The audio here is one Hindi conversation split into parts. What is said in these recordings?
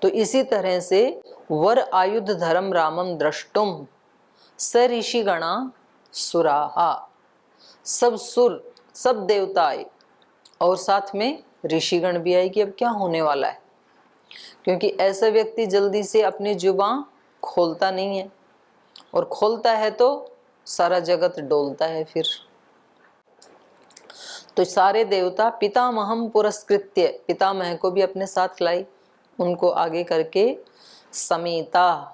तो इसी तरह से वर आयुध धर्म रामम द्रष्टुम स ऋषि गणा सुराहा, सब सुर सब देवता आए और साथ में ऋषिगण भी आए कि अब क्या होने वाला है, क्योंकि ऐसा व्यक्ति जल्दी से अपनी जुबान खोलता नहीं है, और खोलता है तो सारा जगत डोलता है फिर। तो सारे देवता पितामहम पुरस्कृत्य, पितामह को भी अपने साथ लाई, उनको आगे करके समेता,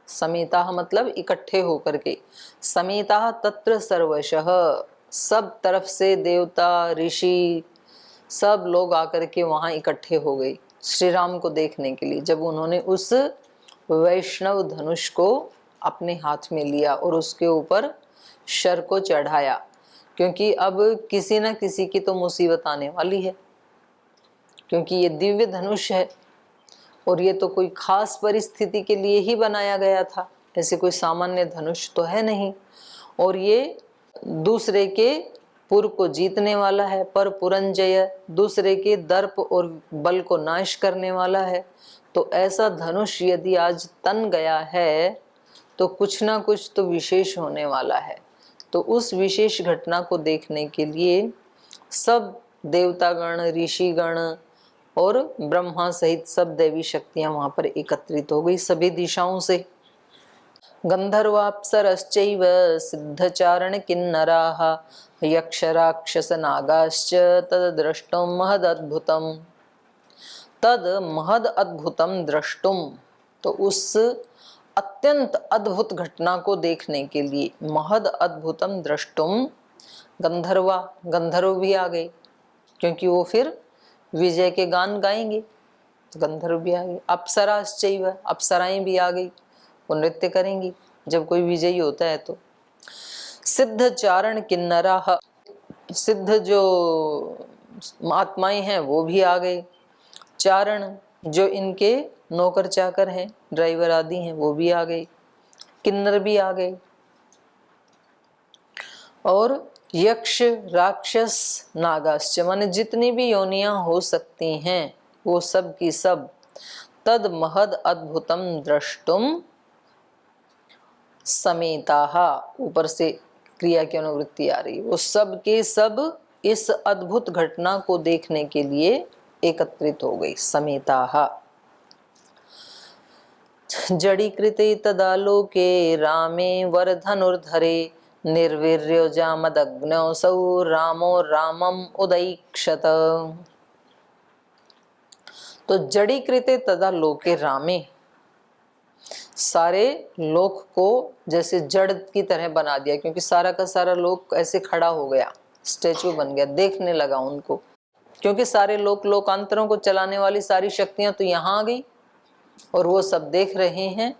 समेता मतलब इकट्ठे होकर के, समेता तत्र सर्वशः, सब तरफ से देवता ऋषि सब लोग आकर के वहां इकट्ठे हो गए श्री राम को देखने के लिए, जब उन्होंने उस वैष्णव धनुष को अपने हाथ में लिया और उसके ऊपर शर को चढ़ाया, क्योंकि अब किसी न किसी की तो मुसीबत आने वाली है, क्योंकि ये दिव्य धनुष है और ये तो कोई खास परिस्थिति के लिए ही बनाया गया था, ऐसे कोई सामान्य धनुष तो है नहीं, और ये दूसरे के पुर को जीतने वाला है, पर पुरंजय, दूसरे के दर्प और बल को नाश करने वाला है। तो ऐसा धनुष यदि आज तन गया है तो कुछ ना कुछ तो विशेष होने वाला है। तो उस विशेष घटना को देखने के लिए सब देवतागण, ऋषिगण और ब्रह्मा सहित सब दैवी शक्तियां वहां पर एकत्रित हो गई सभी दिशाओं से। गंधर्वाप्सरश्चैव सिद्धचारण किन्नराः यक्ष राक्षस नागाश्च तद द्रष्टुम महदद्भुतम, तद महद अद्भुतम द्रष्टुम, तो उस अत्यंत अद्भुत घटना को देखने के लिए, महद अद्भुतम द्रष्टुम, गंधर्वा, गंधर्व भी आ गए, क्योंकि वो फिर विजय के गान गाएंगे, गंधर्व भी आ गए। अप्सराश्चैव, अप्सराएं भी आ गई, वो नृत्य करेंगी जब कोई विजयी होता है तो। सिद्ध चारण किन्नराः, सिद्ध जो आत्माएं हैं वो भी आ गए, चारण जो इनके नौकर चाकर हैं, ड्राइवर आदि हैं, वो भी आ गए, किन्नर भी आ गए, और यक्ष राक्षस नागाश्च, माने जितनी भी योनियां हो सकती हैं वो सब की सब, तद महद अद्भुतम द्रष्टुम समेताः, ऊपर से क्रिया की अनुवृत्ति आ रही, वो सब के सब इस अद्भुत घटना को देखने के लिए एकत्रित हो गई, समेताः। जड़ीकृते तदा लोके रामे वरधनुर्धरे निर्वीर्यो जामदग्नौसौ रामो रामम उदैक्षत। तो जड़ीकृते तदा लोके रामे, सारे लोक को जैसे जड़ की तरह बना दिया, क्योंकि सारा का सारा लोक ऐसे खड़ा हो गया, स्टेचू बन गया, देखने लगा उनको, क्योंकि सारे लोक लोकांतरों को चलाने वाली सारी शक्तियां तो यहाँ आ गई और वो सब देख रहे हैं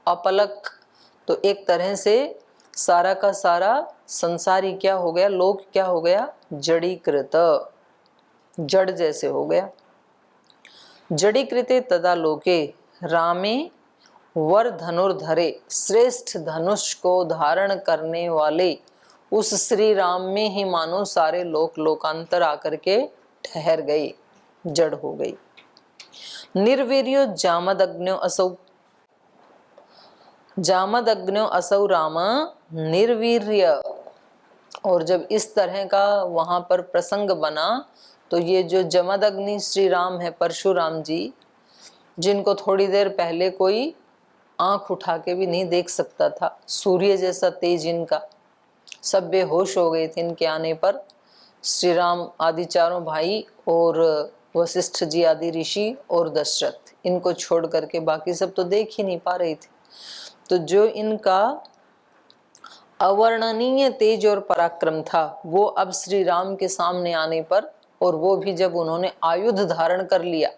अपलक। तो एक तरह से सारा का सारा संसार ही क्या हो गया, लोक क्या हो गया, जड़ीकृत, जड़ जैसे हो गया। जड़ीकृते तदा लोके रामे वर धनुर्धरे, श्रेष्ठ धनुष को धारण करने वाले उस श्री राम में ही मानो सारे लोक लोकांतर आकर के ठहर गए, जड़ हो गई। निर्वीर्यो जामदग्न्यो असौ, जामदग्न्यो असौ राम निर्वीर्य, और जब इस तरह का वहां पर प्रसंग बना तो ये जो जमदग्नि श्री राम है, परशुराम जी, जिनको थोड़ी देर पहले कोई आंख उठा के भी नहीं देख सकता था, सूर्य जैसा तेज इनका, सब बेहोश हो गए थे इनके आने पर। श्री राम आदि चारों भाई और वशिष्ठ जी आदि ऋषि और दशरथ, इनको छोड़ करके बाकी सब तो देख ही नहीं पा रहे थे। तो जो इनका अवर्णनीय तेज और पराक्रम था वो अब श्री राम के सामने आने पर, और वो भी जब उन्होंने आयुध धारण कर लिया,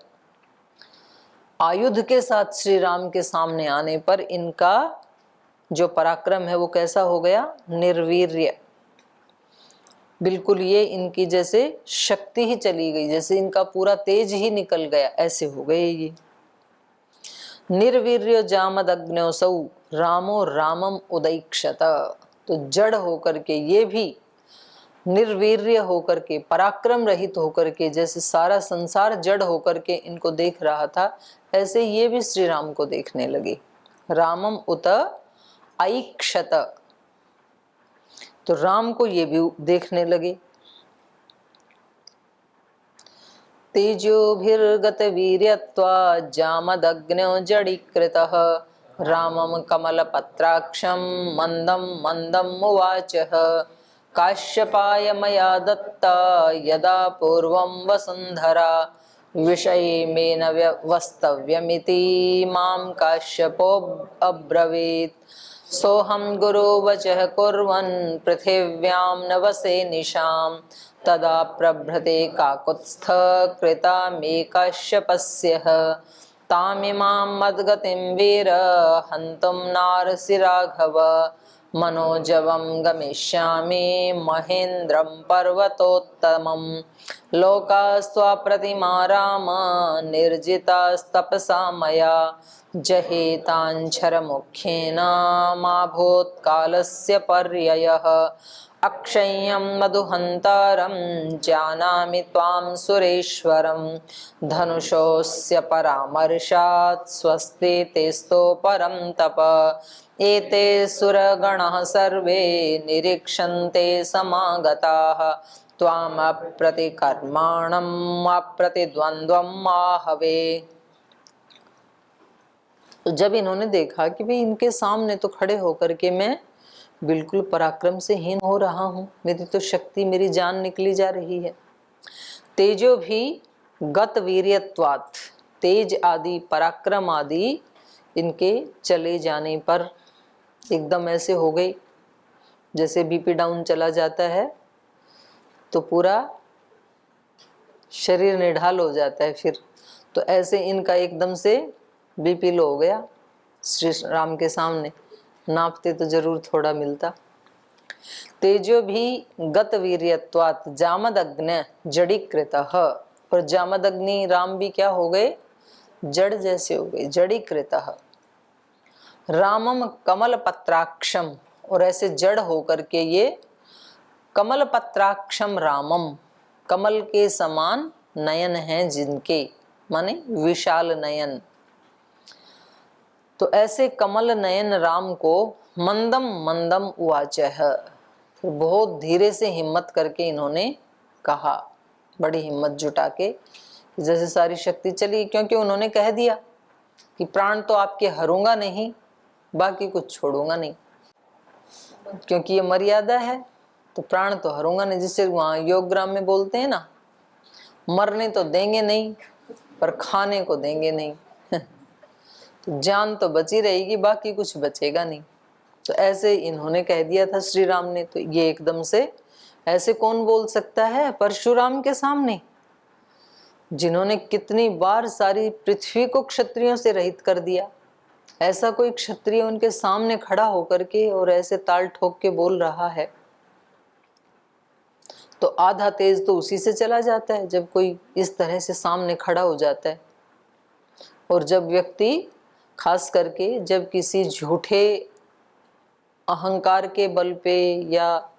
आयुध के साथ श्री राम के सामने आने पर इनका जो पराक्रम है वो कैसा हो गया, निर्वीर्य, बिल्कुल ये इनकी जैसे शक्ति ही चली गई, जैसे इनका पूरा तेज ही निकल गया, ऐसे हो गए ये। निर्वीर्य जामदग्न्योसौ रामो रामम उदैक्षत, तो जड़ होकर के ये भी निर्वीर्य होकर के, पराक्रम रहित होकर के, जैसे सारा संसार जड़ होकर के इनको देख रहा था, ऐसे ये भी श्री राम को देखने लगे। रामम उत ऐक्षत, तो राम को ये भी देखने लगे। तेजोभिर्गत वीर्यत्वात् जामदग्न्यो जडीकृतः रामं कमलपत्राक्षं मन्दं मन्दं उवाचः काश्यपाय मया दत्ता यदा पूर्वं वसुन्धरा विषये मे न वस्तव्यमिति मां काश्यपो अब्रवीत् सोऽहं गुरुवचः कुर्वन् पृथिव्यां न वसे निशाम् तदा प्रभृते काकुत्स्थ कृता मे काश्यपस्यः तामिमां मद्गतिं वीर हन्तुं नार्षि राघव मनोजवं गमिष्यामि महेन्द्रं पर्वतोत्तमं लोकास्त्वप्रतिमा राम निर्जितास्तपसा मया जहेताञ्छरमुख्येन मा भूत्कालस्य पर्ययः अक्षय्यं मधुहन्तारं जानामि त्वां सुरेश्वरं धनुषोऽस्य परामर्शात् स्वस्ति तेस्तो परं तप एते सुरगणः सर्वे निरीक्षन्ते समागताः त्वामप्रतिकर्माणम् अप्रतिद्वन्द्वम् आहवे। तो जब इन्होंने देखा कि भाई इनके सामने तो खड़े होकर के मैं बिल्कुल पराक्रम से हीन हो रहा हूँ, मेरी तो शक्ति, मेरी जान निकली जा रही है। तेजो भी गत वीर्यत्वात्, तेज आदि पराक्रम आदि इनके चले जाने पर एकदम ऐसे हो गई जैसे बीपी डाउन चला जाता है तो पूरा शरीर निढाल हो जाता है फिर, तो ऐसे इनका एकदम से बीपी लो हो गया। श्री राम के सामने नापते तो जरूर थोड़ा मिलता। तेजो भी गत वीर्यत्वात् जामदग्नि जड़ीकृतः, और जामदग्नि राम भी क्या हो गए, जड़ जैसे हो गए, जड़ीकृतः। रामम कमल पत्राक्षम, और ऐसे जड़ होकर के ये कमल पत्राक्षम रामम, कमल के समान नयन हैं जिनके, माने विशाल नयन, तो ऐसे कमल नयन राम को मंदम मंदम उवाचह, फिर बहुत धीरे से हिम्मत करके इन्होंने कहा, बड़ी हिम्मत जुटा के, जैसे सारी शक्ति चली, क्योंकि उन्होंने कह दिया कि प्राण तो आपके हरूंगा नहीं, बाकी कुछ छोड़ूंगा नहीं, क्योंकि ये मर्यादा है, तो प्राण तो हरूंगा नहीं। जिससे वहां योग ग्राम में बोलते हैं ना, मरने तो देंगे नहीं पर खाने को देंगे नहीं तो जान तो बची रहेगी, बाकी कुछ बचेगा नहीं। तो ऐसे इन्होंने कह दिया था श्री राम ने, तो ये एकदम से, ऐसे कौन बोल सकता है परशुराम के सामने, जिन्होंने कितनी बार सारी पृथ्वी को क्षत्रियों से रहित कर दिया, ऐसा कोई क्षत्रिय उनके सामने खड़ा होकर के और ऐसे ताल ठोक के बोल रहा है, तो आधा तेज तो उसी से चला जाता है जब कोई इस तरह से सामने खड़ा हो जाता है। और जब व्यक्ति, खास करके जब किसी झूठे अहंकार के बल पे या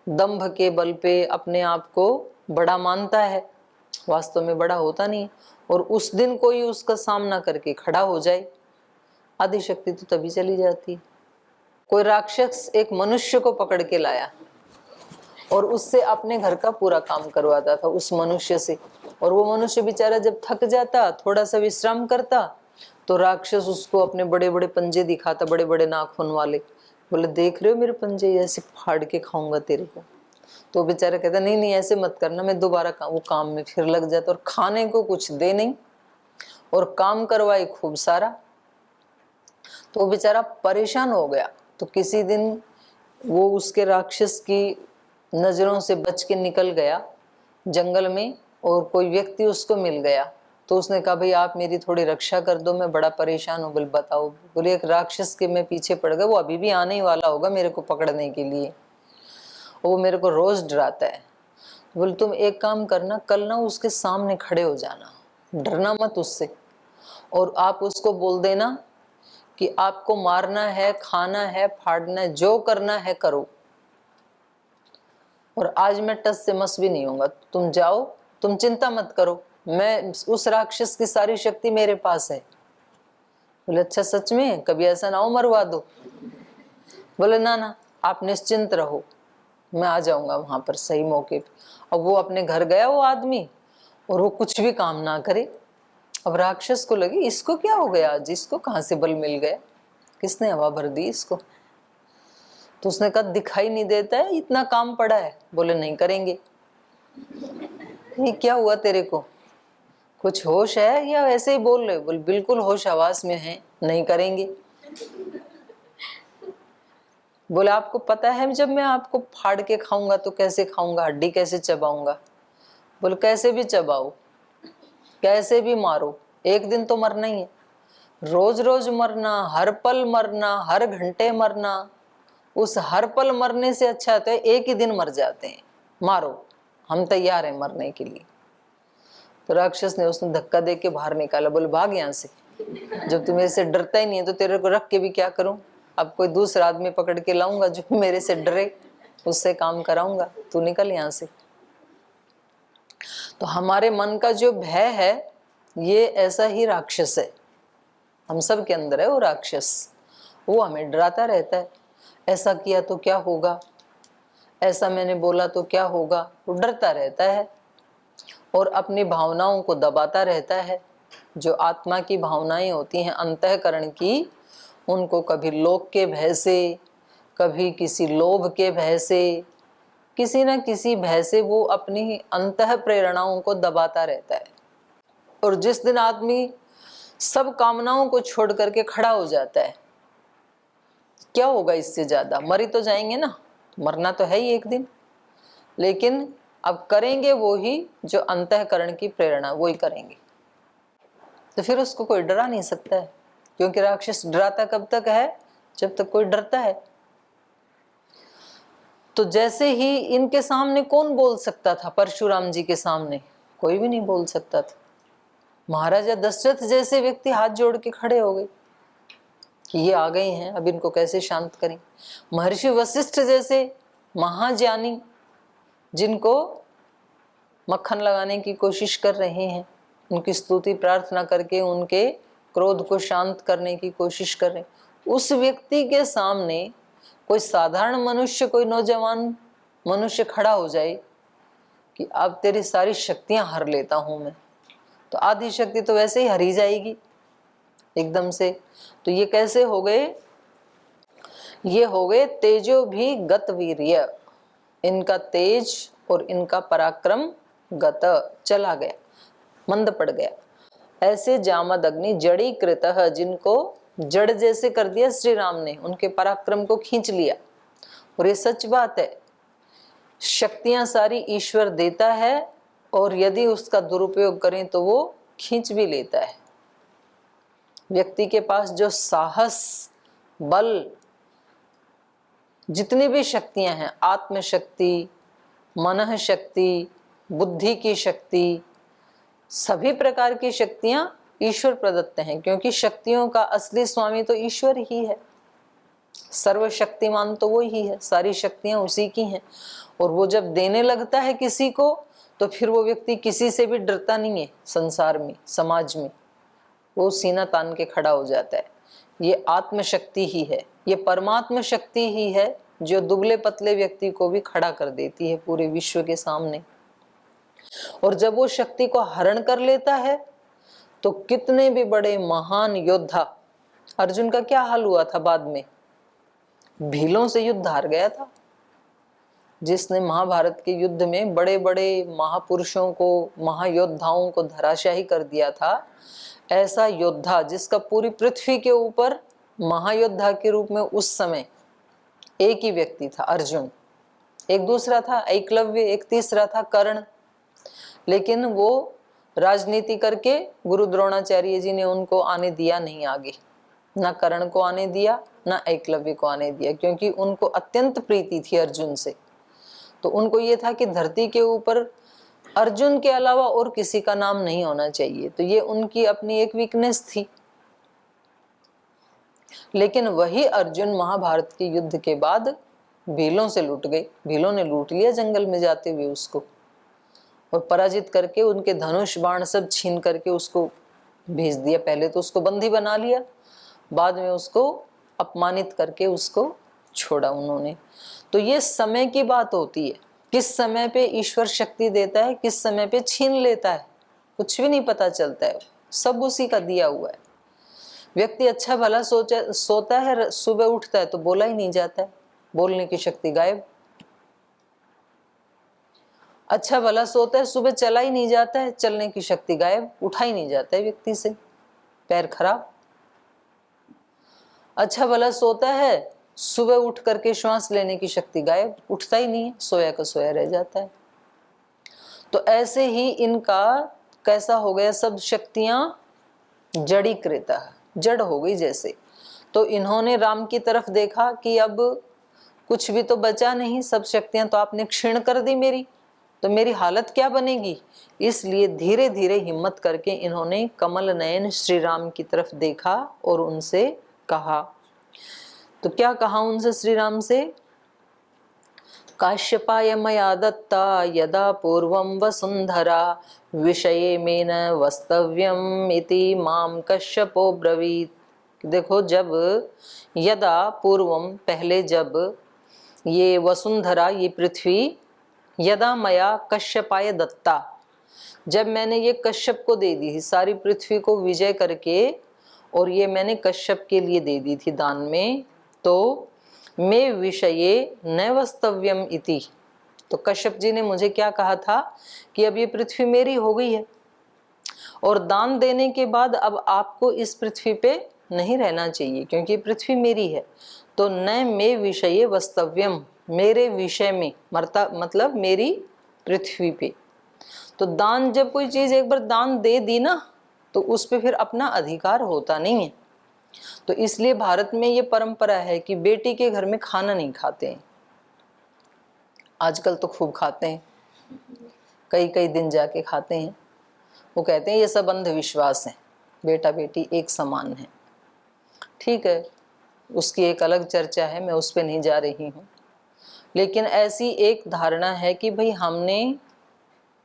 दंभ के बल पे अपने आप को बड़ा मानता है, वास्तव में बड़ा होता नहीं, और उस दिन कोई उसका सामना करके खड़ा हो जाए, आधी शक्ति तो तभी चली जाती। कोई राक्षस एक मनुष्य को पकड़ के लाया और उससे अपने घर का पूरा काम करवाता था उस मनुष्य से, और वो मनुष्य बेचारा जब थक जाता, थोड़ा सा विश्राम करता, तो राक्षस उसको अपने बड़े बड़े पंजे दिखाता, बड़े बड़े नाखून वाले, बोले देख रहे हो मेरे पंजे, ऐसे फाड़ के खाऊंगा तेरे को। तो बेचारा कहता नहीं नहीं ऐसे मत करना, मैं दोबारा वो काम में फिर लग जाता, और खाने को कुछ दे नहीं और काम करवाए खूब सारा। तो वो बेचारा परेशान हो गया। तो किसी दिन वो उसके राक्षस की नजरों से बच के निकल गया जंगल में, और कोई व्यक्ति उसको मिल गया, तो उसने कहा भाई आप मेरी थोड़ी रक्षा कर दो, मैं बड़ा परेशान हूँ। बोले बताओ। बोले एक राक्षस के मैं पीछे पड़ गया, वो अभी भी आने ही वाला होगा मेरे को पकड़ने के लिए, वो मेरे को रोज डराता है। बोले तुम एक काम करना, कल ना उसके सामने खड़े हो जाना, डरना मत उससे, और आप उसको बोल देना कि आपको मारना है, खाना है, फाड़ना है, जो करना है करो, और आज मैं टस से मस भी नहीं होऊंगा, तुम जाओ, तुम चिंता मत करो, मैं उस राक्षस की सारी शक्ति मेरे पास है। बोले अच्छा सच में, कभी ऐसा ना हो मरवा दो। बोले ना ना, आप निश्चिंत रहो, मैं आ जाऊंगा वहां पर सही मौके पे। अब वो अपने घर गया वो आदमी, और वो कुछ भी काम ना करे। अब राक्षस को लगी इसको क्या हो गया आज, इसको कहाँ से बल मिल गया, किसने हवा भर दी इसको। तो उसने कहा दिखाई नहीं देता है, इतना काम पड़ा है। बोले नहीं करेंगे। ये क्या हुआ तेरे को, कुछ होश है या ऐसे ही बोल रहे? बोले बिल्कुल होश हवास में है, नहीं करेंगे। बोले आपको पता है जब मैं आपको फाड़ के खाऊंगा तो कैसे खाऊंगा, हड्डी कैसे चबाऊंगा? बोले कैसे भी चबाओ, कैसे भी मारो, एक दिन तो मरना ही है। रोज रोज मरना, हर पल मरना, हर घंटे मरना, उस हर पल मरने से अच्छा तो एक ही दिन मर जाते हैं। मारो, हम तैयार हैं मरने के लिए। तो राक्षस ने उसने धक्का दे के बाहर निकाला। बोले भाग यहाँ से, जब तू मेरे से डरता ही नहीं है तो तेरे को रख के भी क्या करूं। अब कोई दूसरा आदमी पकड़ के लाऊंगा जो मेरे से डरे, उससे काम कराऊंगा, तू निकल यहाँ से। तो हमारे मन का जो भय है ये ऐसा ही राक्षस है, हम सब के अंदर है वो राक्षस। वो हमें डराता रहता है, ऐसा किया तो क्या होगा, ऐसा मैंने बोला तो क्या होगा, वो डरता रहता है और अपनी भावनाओं को दबाता रहता है। जो आत्मा की भावनाएं होती हैं अंतःकरण की, उनको कभी लोक के भय से, कभी किसी लोभ के भय से, किसी न किसी भय से वो अपनी अंतः प्रेरणाओं को दबाता रहता है। और जिस दिन आदमी सब कामनाओं को छोड़ करके खड़ा हो जाता है, क्या होगा इससे ज्यादा, मरी तो जाएंगे ना, मरना तो है ही एक दिन, लेकिन अब करेंगे वो ही जो अंतःकरण की प्रेरणा, वो ही करेंगे। तो फिर उसको कोई डरा नहीं सकता है, क्योंकि राक्षस डराता कब तक है, जब तक कोई डरता है। तो जैसे ही इनके सामने कौन बोल सकता था, परशुराम जी के सामने कोई भी नहीं बोल सकता था। महाराजा दशरथ जैसे व्यक्ति हाथ जोड़ के खड़े हो गए कि ये आ गए हैं, अब इनको कैसे शांत करें। महर्षि वशिष्ठ जैसे महाज्ञानी, जिनको मक्खन लगाने की कोशिश कर रहे हैं, उनकी स्तुति प्रार्थना करके उनके क्रोध को शांत करने की कोशिश कर रहे हैं, उस व्यक्ति के सामने कोई साधारण मनुष्य, कोई नौजवान मनुष्य खड़ा हो जाए कि अब तेरी सारी शक्तियां हर लेता हूं मैं, तो आधी शक्ति तो वैसे ही हरी जाएगी एकदम से। तो ये कैसे हो गए, ये हो गए तेजो भी गत वीर्य, इनका तेज और इनका पराक्रम गत, चला गया, मंद पड़ गया। ऐसे जामद अग्नि जड़ी कृतः, जिनको जड़ जैसे कर दिया श्री राम ने, उनके पराक्रम को खींच लिया। और ये सच बात है, शक्तियां सारी ईश्वर देता है और यदि उसका दुरुपयोग करें तो वो खींच भी लेता है। व्यक्ति के पास जो साहस, बल, जितनी भी शक्तियां हैं, आत्मशक्ति, मनः शक्ति, बुद्धि की शक्ति, सभी प्रकार की शक्तियां ईश्वर प्रदत्त हैं, क्योंकि शक्तियों का असली स्वामी तो ईश्वर ही है। सर्वशक्तिमान तो वो ही है, सारी शक्तियां उसी की हैं। और वो जब देने लगता है किसी को, तो फिर वो व्यक्ति किसी से भी डरता नहीं है। संसार में, समाज में वो सीना तान के खड़ा हो जाता है। ये आत्मशक्ति ही है, ये परमात्म शक्ति ही है जो दुबले पतले व्यक्ति को भी खड़ा कर देती है पूरे विश्व के सामने। और जब वो शक्ति को हरण कर लेता है तो कितने भी बड़े महान योद्धा, अर्जुन का क्या हाल हुआ था बाद में, भीलों से युद्ध हार गया था। जिसने महाभारत के युद्ध में बड़े बड़े महापुरुषों को, महायोद्धाओं को धराशाही कर दिया था, ऐसा योद्धा जिसका पूरी पृथ्वी के ऊपर महायोद्धा के रूप में उस समय एक ही व्यक्ति था, अर्जुन। एक दूसरा था एकलव्य, एक तीसरा था कर्ण। लेकिन वो राजनीति करके गुरु द्रोणाचार्य जी ने उनको आने दिया नहीं आगे, ना कर्ण को आने दिया, ना एकलव्य को आने दिया, क्योंकि उनको अत्यंत प्रीति थी अर्जुन से। तो उनको ये था कि धरती के ऊपर अर्जुन के अलावा और किसी का नाम नहीं होना चाहिए। तो ये उनकी अपनी एक वीकनेस थी। लेकिन वही अर्जुन महाभारत के युद्ध के बाद भीलों से लूट गई। भीलों ने लूट लिया जंगल में जाते हुए उसको, और पराजित करके उनके धनुष बाण सब छीन करके उसको भेज दिया। पहले तो उसको बंदी बना लिया, बाद में उसको अपमानित करके उसको छोड़ा उन्होंने। तो ये समय की बात होती है, किस समय पे ईश्वर शक्ति देता है, किस समय पे छीन लेता है, कुछ भी नहीं पता चलता है, सब उसी का दिया हुआ है। व्यक्ति अच्छा भला सोता है, सुबह उठता है तो बोला ही नहीं जाता है, बोलने की शक्ति गायब। अच्छा भला सोता है, सुबह चला ही नहीं जाता है, चलने की शक्ति गायब, उठा ही नहीं जाता है व्यक्ति से, पैर खराब। अच्छा भला सोता है, सुबह उठ करके श्वास लेने की शक्ति गायब, उठता ही नहीं है, सोया का सोया रह जाता है। तो ऐसे ही इनका कैसा हो गया, सब शक्तियां जड़ीकृत, जड़ हो गई जैसे। तो इन्होंने राम की तरफ देखा कि अब कुछ भी तो बचा नहीं, सब शक्तियां तो आपने क्षीण कर दी मेरी, तो मेरी हालत क्या बनेगी। इसलिए धीरे धीरे हिम्मत करके इन्होंने कमल नयन श्री राम की तरफ देखा और उनसे कहा। तो क्या कहा उनसे श्री राम से, काश्यपाय मया दत्ता यदा पूर्वं वसुंधरा विषये में न वस्तव्यम इति माम कश्यपो ब्रवीत। देखो, जब यदा पूर्वम पहले, जब ये वसुंधरा ये पृथ्वी, यदा मया कश्यपाय दत्ता, जब मैंने ये कश्यप को दे दी थी सारी पृथ्वी को विजय करके, और ये मैंने कश्यप के लिए दे दी थी दान में, तो मे विषये न वस्तव्यम इति, तो कश्यप जी ने मुझे क्या कहा था कि अब ये पृथ्वी मेरी हो गई है, और दान देने के बाद अब आपको इस पृथ्वी पे नहीं रहना चाहिए क्योंकि पृथ्वी मेरी है। तो न मे विषये वस्तव्यम, मेरे विषय में, मरता मतलब मेरी पृथ्वी पे। तो दान, जब कोई चीज एक बार दान दे दी ना, तो उस पे फिर अपना अधिकार होता नहीं है। तो इसलिए भारत में ये परंपरा है कि बेटी के घर में खाना नहीं खाते हैं। आजकल तो खूब खाते हैं, कई कई दिन जाके खाते हैं। वो कहते हैं ये सब अंधविश्वास है, बेटा बेटी एक समान है। ठीक है, उसकी एक अलग चर्चा है, मैं उस पर नहीं जा रही हूँ। लेकिन ऐसी एक धारणा है कि भाई हमने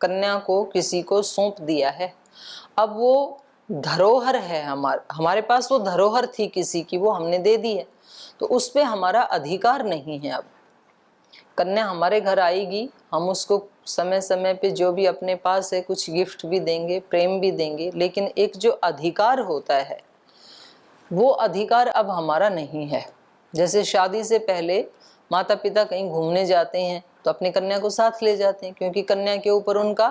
कन्या को किसी को सौंप दिया है, अब वो धरोहर है, हमारे पास वो धरोहर थी किसी की, वो हमने दे दी है, तो उस पे हमारा अधिकार नहीं है। अब कन्या हमारे घर आएगी, हम उसको समय समय पे जो भी अपने पास है कुछ गिफ्ट भी देंगे, प्रेम भी देंगे, लेकिन एक जो अधिकार होता है वो अधिकार अब हमारा नहीं है। जैसे शादी से पहले माता पिता कहीं घूमने जाते हैं तो अपनी कन्या को साथ ले जाते हैं, क्योंकि कन्या के ऊपर उनका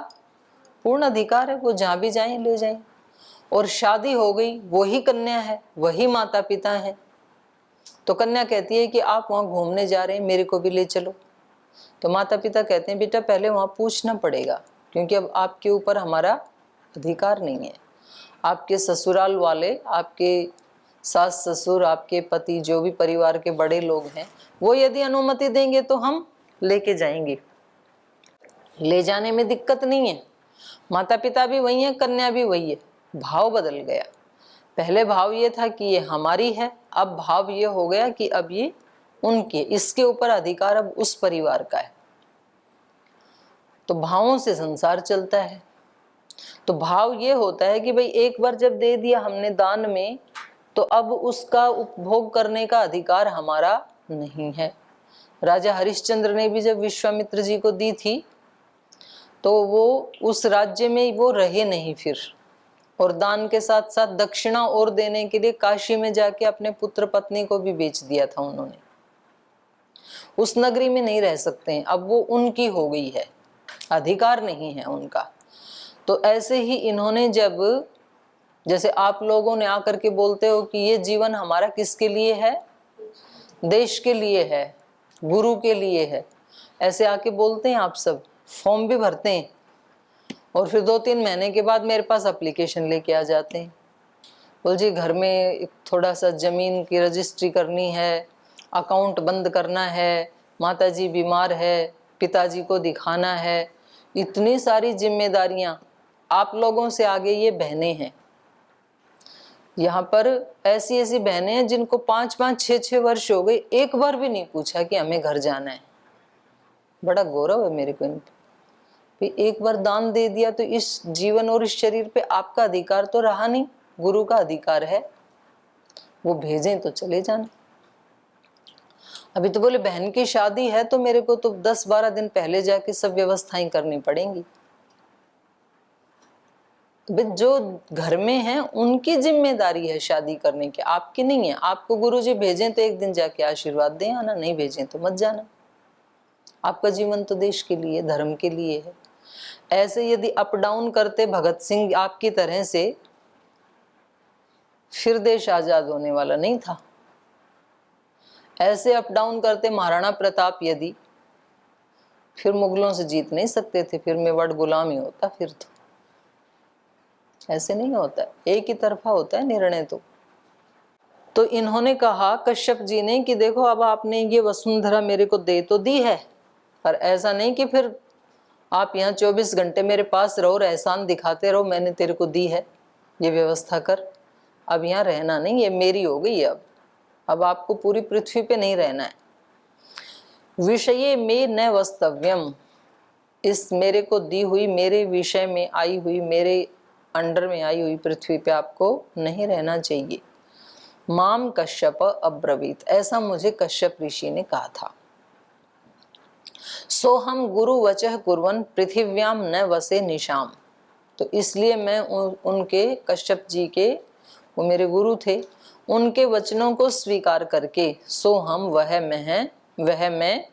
पूर्ण अधिकार है, वो जहाँ भी जाएं ले जाएं। और शादी हो गई, वही कन्या है, वही माता पिता है, तो कन्या कहती है कि आप वहाँ घूमने जा रहे हैं, मेरे को भी ले चलो। तो माता पिता कहते हैं बेटा पहले वहाँ पूछना पड़ेगा, क्योंकि अब आपके ऊपर हमारा अधिकार नहीं है। आपके ससुराल वाले, आपके सास ससुर, आपके पति, जो भी परिवार के बड़े लोग हैं, वो यदि अनुमति देंगे तो हम लेके जाएंगे, ले जाने में दिक्कत नहीं है। माता पिता भी वही है, कन्या भी वही है, भाव बदल गया। पहले भाव ये था कि ये हमारी है, अब भाव ये हो गया कि अब ये उनके, इसके ऊपर अधिकार अब उस परिवार का है। तो भावों से संसार चलता है। तो भाव ये होता है कि भाई एक बार जब दे दिया हमने दान में, तो अब उसका उपभोग करने का अधिकार हमारा नहीं है। राजा हरिश्चंद्र ने भी जब विश्वामित्र जी को दी थी तो वो उस राज्य में वो रहे नहीं फिर, और दान के साथ साथ दक्षिणा और देने के लिए काशी में जाके अपने पुत्र पत्नी को भी बेच दिया था उन्होंने। उस नगरी में नहीं रह सकते हैं, अब वो उनकी हो गई है, अधिकार नहीं है उनका। तो ऐसे ही इन्होंने जब, जैसे आप लोगों ने आकर के बोलते हो कि ये जीवन हमारा किसके लिए है, देश के लिए है, गुरु के लिए है, ऐसे आके बोलते हैं आप सब, फॉर्म भी भरते हैं, और फिर 2-3 महीने के बाद मेरे पास एप्लीकेशन लेके आ जाते हैं, बोल जी घर में थोड़ा सा जमीन की रजिस्ट्री करनी है, अकाउंट बंद करना है, माताजी बीमार है, पिताजी को दिखाना है, इतनी सारी जिम्मेदारियां। आप लोगों से आगे ये बहनें हैं, यहाँ पर ऐसी ऐसी बहनें हैं जिनको 5-5, 6-6 वर्ष हो गए, एक बार भी नहीं पूछा कि हमें घर जाना है। बड़ा गौरव है मेरे को इन पे। एक बार दान दे दिया तो इस जीवन और इस शरीर पे आपका अधिकार तो रहा नहीं, गुरु का अधिकार है। वो भेजें तो चले जाना। अभी तो बोले बहन की शादी है तो मेरे को तो 10-12 दिन पहले जाके सब व्यवस्थाएं करनी पड़ेंगी। जो घर में है उनकी जिम्मेदारी है शादी करने की, आपकी नहीं है। आपको गुरुजी भेजें तो एक दिन जाके आशीर्वाद दें आना, नहीं भेजें तो मत जाना। आपका जीवन तो देश के लिए, धर्म के लिए है। ऐसे यदि अप डाउन करते भगत सिंह आपकी तरह से, फिर देश आजाद होने वाला नहीं था। ऐसे अप डाउन करते महाराणा प्रताप यदि, फिर मुगलों से जीत नहीं सकते थे, फिर मेवाड़ गुलाम ही होता। फिर तो ऐसे नहीं होता, एक ही तरफा होता है निर्णय। तो इन्होंने कहा कश्यप जी ने कि देखो अब आपने ये वसुंधरा मेरे को दे तो दी है, पर ऐसा नहीं कि फिर आप यहाँ 24 घंटे मेरे पास रहो और एहसान दिखाते रहो, मैंने तेरे को दी है ये व्यवस्था कर। अब यहाँ रहना नहीं, ये मेरी हो गई। अब आपको पूरी पृथ्वी पे नहीं रहना है। विषये में न वस्तव्यम, इस मेरे को दी हुई, मेरे विषय में आई हुई, मेरे अंडर में आई हुई पृथ्वी पे आपको नहीं रहना चाहिए। माम कश्यप अब्रवीत, ऐसा मुझे कश्यप ऋषि ने कहा था। सो हम गुरु वचः कुर्वन् पृथिव्याम न वसे निशाम, तो इसलिए मैं उनके, कश्यप जी के, वो मेरे गुरु थे, उनके वचनों को स्वीकार करके, सो हम वह मैं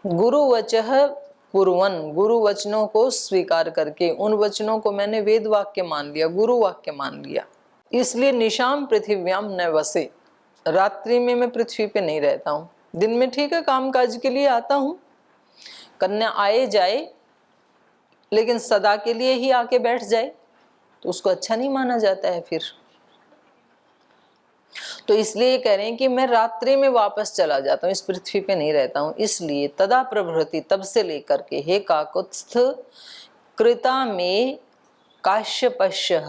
गुरु वचः कुर्वन्, गुरु वचनों को स्वीकार करके, उन वचनों को मैंने वेद वाक्य मान लिया, गुरु वाक्य मान लिया। इसलिए निशाम पृथिव्याम न वसे, रात्रि में मैं पृथ्वी पे नहीं रहता हूँ। दिन में ठीक है काम काज के लिए आता हूँ, कन्या आए जाए, लेकिन सदा के लिए ही आके बैठ जाए तो उसको अच्छा नहीं माना जाता है फिर। तो इसलिए ये कह रहे हैं कि मैं रात्रि में वापस चला जाता हूँ, इस पृथ्वी पे नहीं रहता हूँ। इसलिए तदा प्रभृति, तब से लेकर के, हे काकुत्स्थ कृता में काश्यपश्य,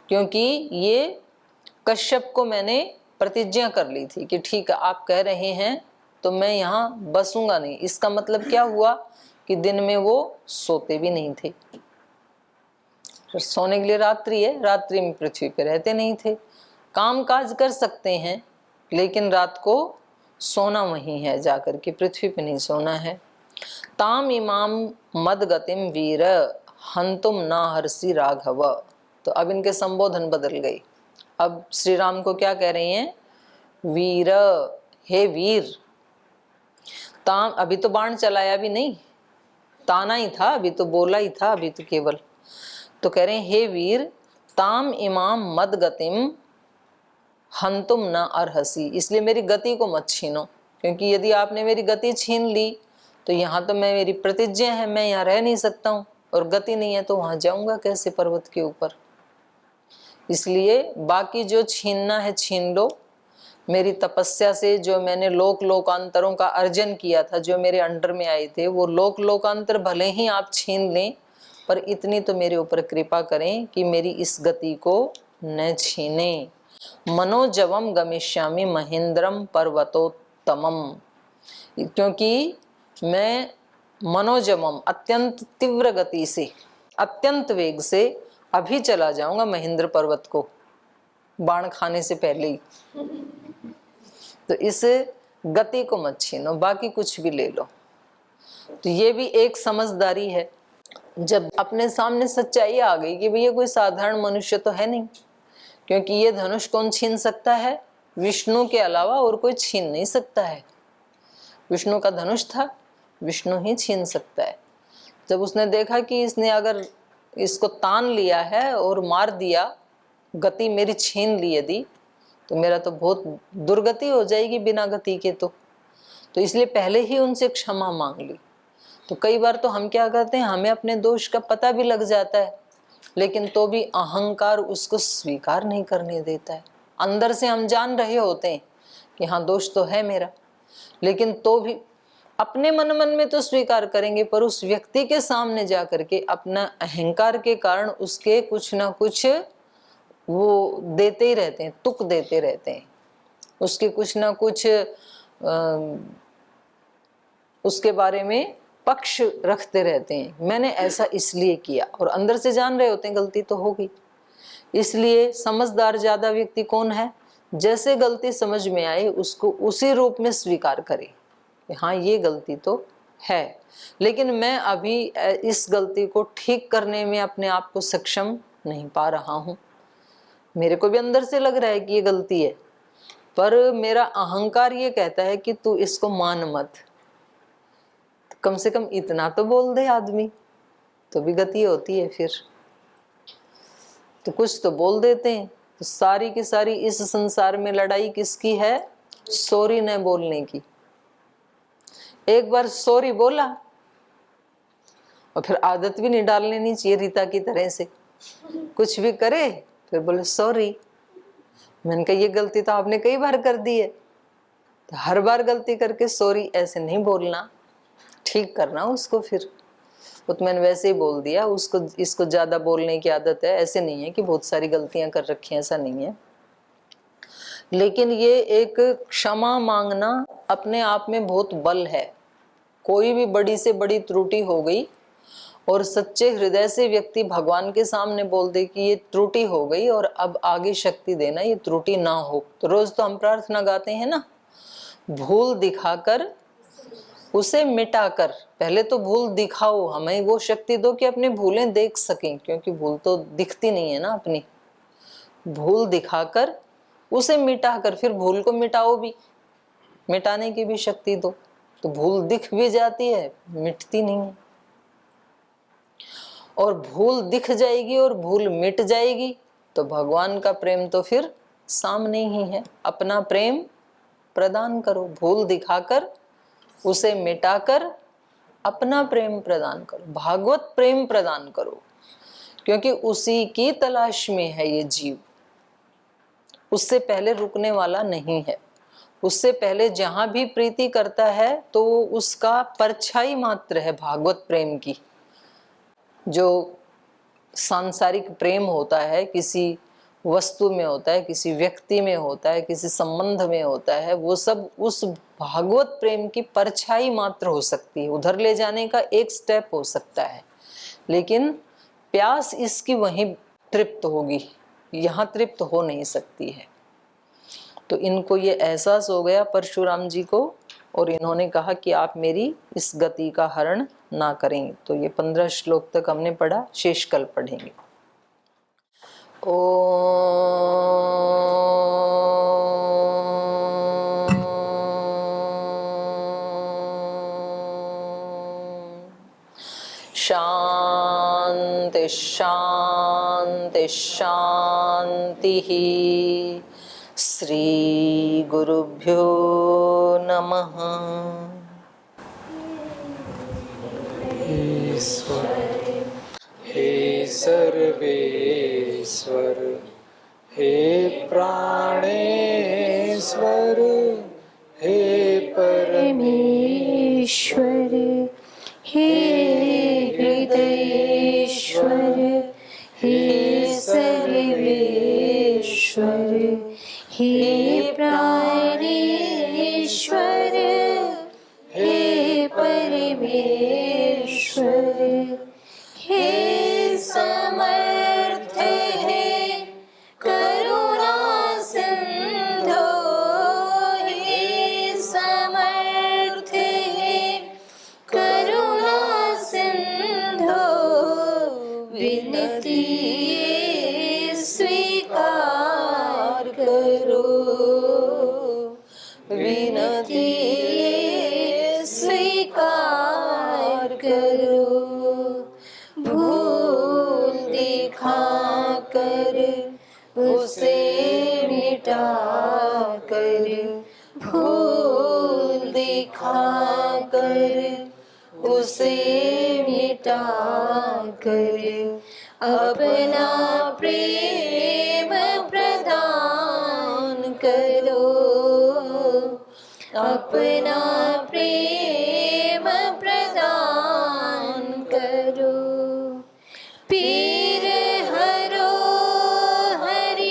क्योंकि ये कश्यप को मैंने प्रतिज्ञा कर ली थी कि ठीक है आप कह रहे हैं तो मैं यहाँ बसूंगा नहीं। इसका मतलब क्या हुआ कि दिन में वो सोते भी नहीं थे, सोने के लिए रात्रि है, रात्रि में पृथ्वी पे रहते नहीं थे। काम काज कर सकते हैं लेकिन रात को सोना वहीं है, जाकर के पृथ्वी पे नहीं सोना है। ताम इमाम मद गतिम वीर हंतुम ना हर्षि राघव, तो अब इनके संबोधन बदल गए। अब श्री राम को क्या कह रहे हैं? वीर, हे वीर। ताम, अभी तो बाण चलाया भी नहीं, ताना ही था, अभी तो बोला ही था, अभी तो केवल। तो कह रहे हैं हे वीर, ताम इमाम मद गतिम हंतुम न अर्हसी, इसलिए मेरी गति को मत छीनो, क्योंकि यदि आपने मेरी गति छीन ली तो यहाँ तो मैं, मेरी प्रतिज्ञा है, मैं यहाँ रह नहीं सकता हूँ, और गति नहीं है तो वहां जाऊंगा कैसे पर्वत के ऊपर। इसलिए बाकी जो छीनना है छीन लो। मेरी तपस्या से जो मैंने लोक लोकांतरों का अर्जन किया था, जो मेरे अंडर में आए थे, वो लोक लोकांतर भले ही आप छीन लें, पर इतनी तो मेरे ऊपर कृपा करें कि मेरी इस गति को न छीने। मनोजवम गमिष्यामि महेंद्रम पर्वतोत्तमम, क्योंकि मैं मनोजवम, अत्यंत तीव्र गति से, अत्यंत वेग से अभी चला जाऊंगा महेंद्र पर्वत को, बाण खाने से पहले ही। तो इस गति को मत छीनो, बाकी कुछ भी ले लो। तो ये भी एक समझदारी है। जब अपने सामने सच्चाई आ गई कि भैया कोई साधारण मनुष्य तो है नहीं, क्योंकि ये धनुष कौन छीन सकता है? विष्णु के अलावा और कोई छीन नहीं सकता है। विष्णु का धनुष था, विष्णु ही छीन सकता है। जब उसने देखा कि इसने अगर इसको तान लिया है और मार दिया, गति मेरी छीन ली यदि, तो मेरा तो बहुत दुर्गति हो जाएगी बिना गति के। तो इसलिए पहले ही उनसे क्षमा मांग ली। तो कई बार तो हम क्या करते हैं, हमें अपने दोष का पता भी लग जाता है, लेकिन तो भी अहंकार उसको स्वीकार नहीं करने देता है। अंदर से हम जान रहे होते हैं कि हाँ दोष तो है मेरा, लेकिन तो भी अपने मन में तो स्वीकार करेंगे, पर उस व्यक्ति के सामने जा करके अपना अहंकार के कारण उसके कुछ ना कुछ वो देते ही रहते हैं, तुक देते रहते हैं, उसके कुछ ना कुछ उसके बारे में पक्ष रखते रहते हैं। मैंने ऐसा इसलिए किया, और अंदर से जान रहे होते हैं गलती तो होगी। इसलिए समझदार ज्यादा व्यक्ति कौन है, जैसे गलती समझ में आए उसको उसी रूप में स्वीकार करे, हाँ ये गलती तो है, लेकिन मैं अभी इस गलती को ठीक करने में अपने आप को सक्षम नहीं पा रहा हूँ। मेरे को भी अंदर से लग रहा है कि ये गलती है, पर मेरा अहंकार ये कहता है कि तू इसको मान मत। कम से कम इतना तो बोल दे आदमी, तो भी गति होती है फिर। तो कुछ तो बोल देते हैं। तो सारी की सारी इस संसार में लड़ाई किसकी है? सॉरी न बोलने की। एक बार सॉरी बोला और फिर आदत भी नहीं डाल लेनी चाहिए रीता की तरह से, कुछ भी करे फिर बोले सॉरी। मैंने कहा ये गलती तो आपने कई बार कर दी है, तो हर बार गलती करके सॉरी ऐसे नहीं बोलना, ठीक करना उसको। फिर वो तो मैंने वैसे ही बोल दिया उसको, इसको ज्यादा बोलने की आदत है। ऐसे नहीं है कि बहुत सारी गलतियां कर रखी हैं, ऐसा नहीं है, लेकिन ये एक क्षमा मांगना अपने आप में बहुत बल है। कोई भी बड़ी से बड़ी त्रुटि हो गई और सच्चे हृदय से व्यक्ति भगवान के सामने बोल दे कि ये त्रुटि हो गई और अब आगे शक्ति देना ये त्रुटि ना हो। तो रोज तो हम प्रार्थना गाते हैं ना, भूल दिखाकर उसे मिटाकर। पहले तो भूल दिखाओ, हमें वो शक्ति दो कि अपनी भूलें देख सकें, क्योंकि भूल तो दिखती नहीं है ना अपनी। भूल दिखाकर उसे मिटाकर, फिर भूल को मिटाओ भी, मिटाने की भी शक्ति दो। तो भूल दिख भी जाती है, मिटती नहीं है। और भूल दिख जाएगी और भूल मिट जाएगी तो भगवान का प्रेम तो फिर सामने ही है। अपना प्रेम प्रदान करो, भूल दिखाकर उसे मिटाकर अपना प्रेम प्रदान करो, भागवत प्रेम प्रदान करो, क्योंकि उसी की तलाश में है ये जीव। उससे पहले रुकने वाला नहीं है। उससे पहले जहां भी प्रीति करता है तो उसका परछाई मात्र है भागवत प्रेम की। जो सांसारिक प्रेम होता है, किसी वस्तु में होता है, किसी व्यक्ति में होता है, किसी संबंध में होता है, वो सब उस भागवत प्रेम की परछाई मात्र हो सकती है, उधर ले जाने का एक स्टेप हो सकता है, लेकिन प्यास इसकी वहीं तृप्त होगी, यहाँ तृप्त हो नहीं सकती है। तो इनको ये एहसास हो गया परशुराम जी को, और इन्होंने कहा कि आप मेरी इस गति का हरण ना करें। तो ये 15 श्लोक तक हमने पढ़ा, शेष कल पढ़ेंगे। शांति शांति शांति। श्री गुरुभ्यो नमः। ईश्वर हे सर्वेश्वर हे प्राणेश्वर हे परमेश्वर हे हृदयेश्वर हे सर्वेश्वर हे प्राणेश्वर हे परमेश्वर हे समर्थ हे करुणा सिंधु हे समर्थ हे करुणा सिंधु विनती स्वीकार करो विनती स्वीकार करो भूल दिखा कर उसे मिटा कर भूल दिखा कर उसे मिटा कर अपना प्रेम प्रदान करो अपना प्रेम प्रदान करो पीर हरो हरि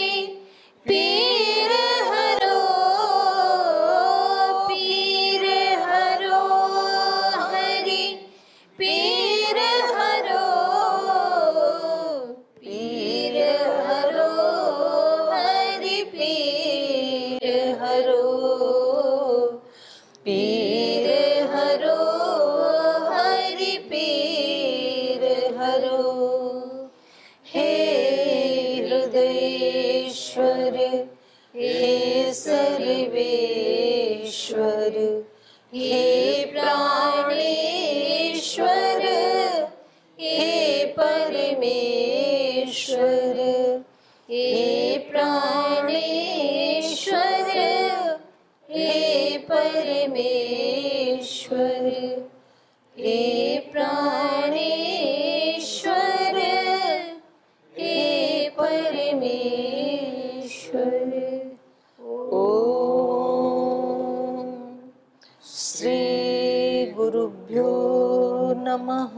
हे प्राणेश्वर हे परमेश्वर। ओम श्री गुरुभ्यो नमः।